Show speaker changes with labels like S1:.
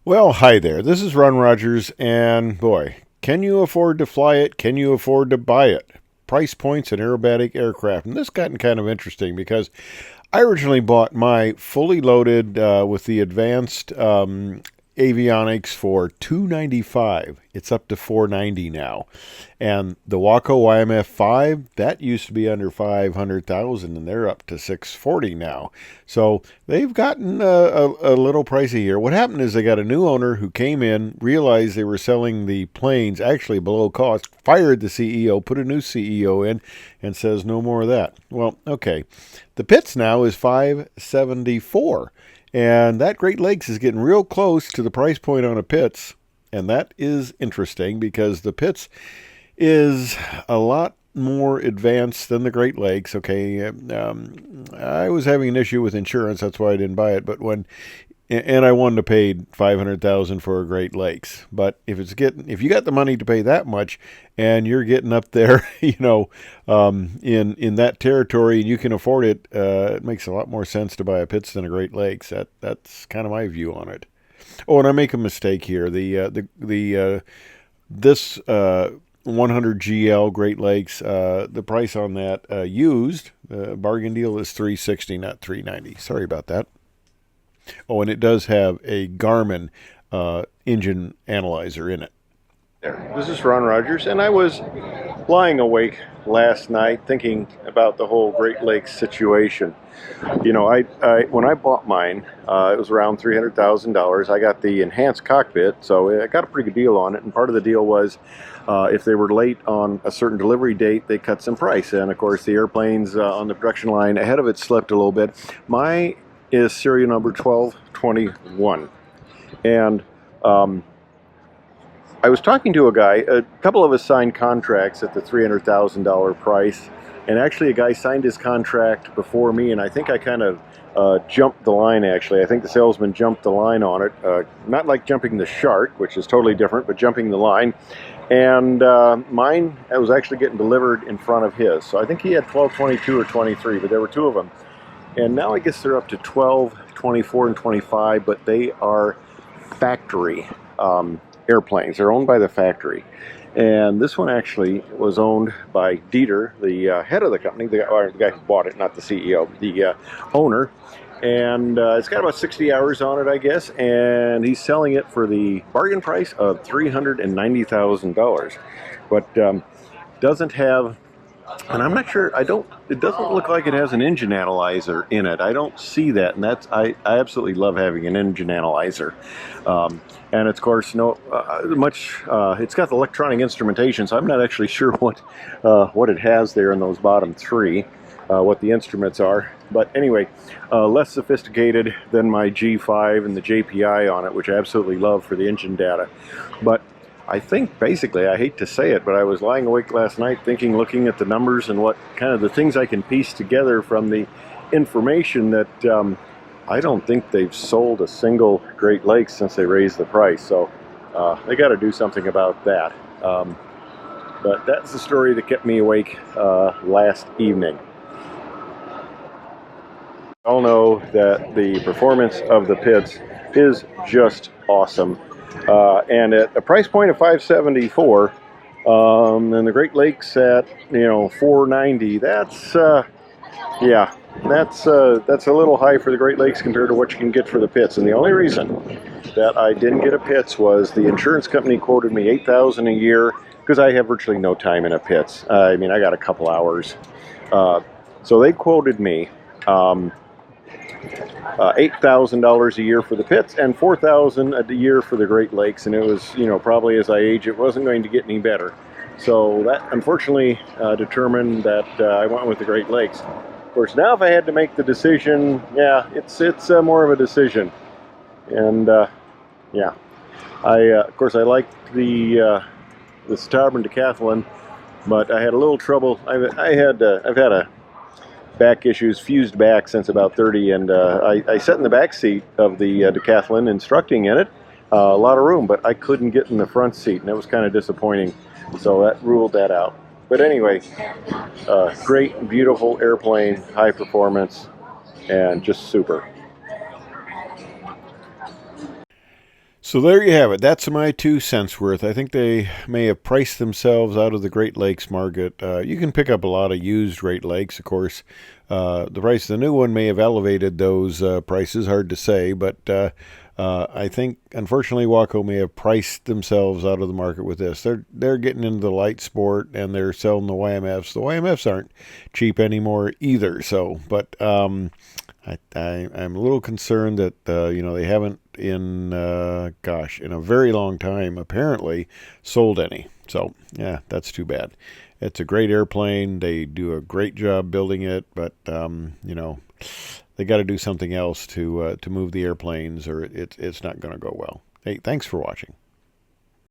S1: Well, hi there. This is Ron Rogers, and boy, can you afford to fly it? Can you afford to buy it? Price points and aerobatic aircraft. And this gotten kind of interesting because I originally bought my fully loaded with the advanced avionics for $295. It's up to $490 now, and the WACO YMF 5 that used to be under 500,000, and they're up to 640 now. So they've gotten a little pricey here. What happened is they got a new owner who came in, realized they were selling the planes actually below cost, fired the CEO, put a new CEO in, and says no more of that. Well, okay. The Pitts now is 574, and that Great Lakes is getting real close to the price point on a Pitts, and that is interesting because the Pitts is a lot more advanced than the Great Lakes. Okay, I was having an issue with insurance, that's why I didn't buy it. But and I wanted to pay 500,000 for a Great Lakes. But if you got the money to pay that much, and you're getting up there, in that territory, and you can afford it, it makes a lot more sense to buy a Pitts than a Great Lakes. That's kind of my view on it. Oh, and I make a mistake here. This 100 GL Great Lakes, the price on that used bargain deal is 360, not 390. Sorry about that. Oh, and it does have a Garmin engine analyzer in it. There. This is Ron Rogers, and I was lying awake last night thinking about the whole Great Lakes situation. I when I bought mine, it was around $300,000. I got the enhanced cockpit, so I got a pretty good deal on it. And part of the deal was, if they were late on a certain delivery date, they cut some price. And of course, the airplanes on the production line ahead of it slipped a little bit. My is serial number 1221, and I was talking to a guy. A couple of us signed contracts at the $300,000 price, and actually a guy signed his contract before me, and I think I kind of jumped the line. Actually, I think the salesman jumped the line on it, not like jumping the shark, which is totally different, but jumping the line. And mine was actually getting delivered in front of his, so I think he had 1222 or 23, but there were two of them. And now I guess they're up to 12, 24, and 25, but they are factory airplanes. They're owned by the factory. And this one actually was owned by Dieter, the head of the company, the guy who bought it, not the CEO, the owner. And it's got about 60 hours on it, I guess, and he's selling it for the bargain price of $390,000. But doesn't have, and I'm not sure, it doesn't look like it has an engine analyzer in it. I don't see that, and I absolutely love having an engine analyzer. And it's, of course, it's got the electronic instrumentation, so I'm not actually sure what it has there in those bottom three, what the instruments are. But anyway, less sophisticated than my G5 and the JPI on it, which I absolutely love for the engine data. But I think basically, I hate to say it, but I was lying awake last night thinking, looking at the numbers and what kind of the things I can piece together from the information, that I don't think they've sold a single Great Lakes since they raised the price. So they got to do something about that. But that's the story that kept me awake last evening. We all know that the performance of the Pitts is just awesome. And at a price point of 574, and the Great Lakes at 490. That's that's a little high for the Great Lakes compared to what you can get for the Pitts. And the only reason that I didn't get a Pitts was the insurance company quoted me $8,000 a year because I have virtually no time in a Pitts. I mean, I got a couple hours, so they quoted me. $8,000 a year for the Pitts and $4,000 a year for the Great Lakes, and it was, probably as I age, it wasn't going to get any better. So that unfortunately determined that I went with the Great Lakes. Of course, now if I had to make the decision, yeah, it's more of a decision, and yeah, of course I liked the Starboard Decathlon, but I had a little trouble. I've had a back issues, fused back since about 30, and I sat in the back seat of the Decathlon instructing in it, a lot of room, but I couldn't get in the front seat, and it was kind of disappointing, so that ruled that out. But anyway, great, beautiful airplane, high performance, and just super. So there you have it. That's my 2 cents worth. I think they may have priced themselves out of the Great Lakes market. You can pick up a lot of used Great Lakes, of course. The price of the new one may have elevated those prices. Hard to say, but I think unfortunately WACO may have priced themselves out of the market with this. They're getting into the light sport and they're selling the YMFs. The YMFs aren't cheap anymore either. So, but I'm a little concerned that they haven't in in a very long time apparently sold any. So yeah, that's too bad. It's a great airplane. They do a great job building it, but they got to do something else to move the airplanes, or it's not going to go well. Hey, thanks for watching.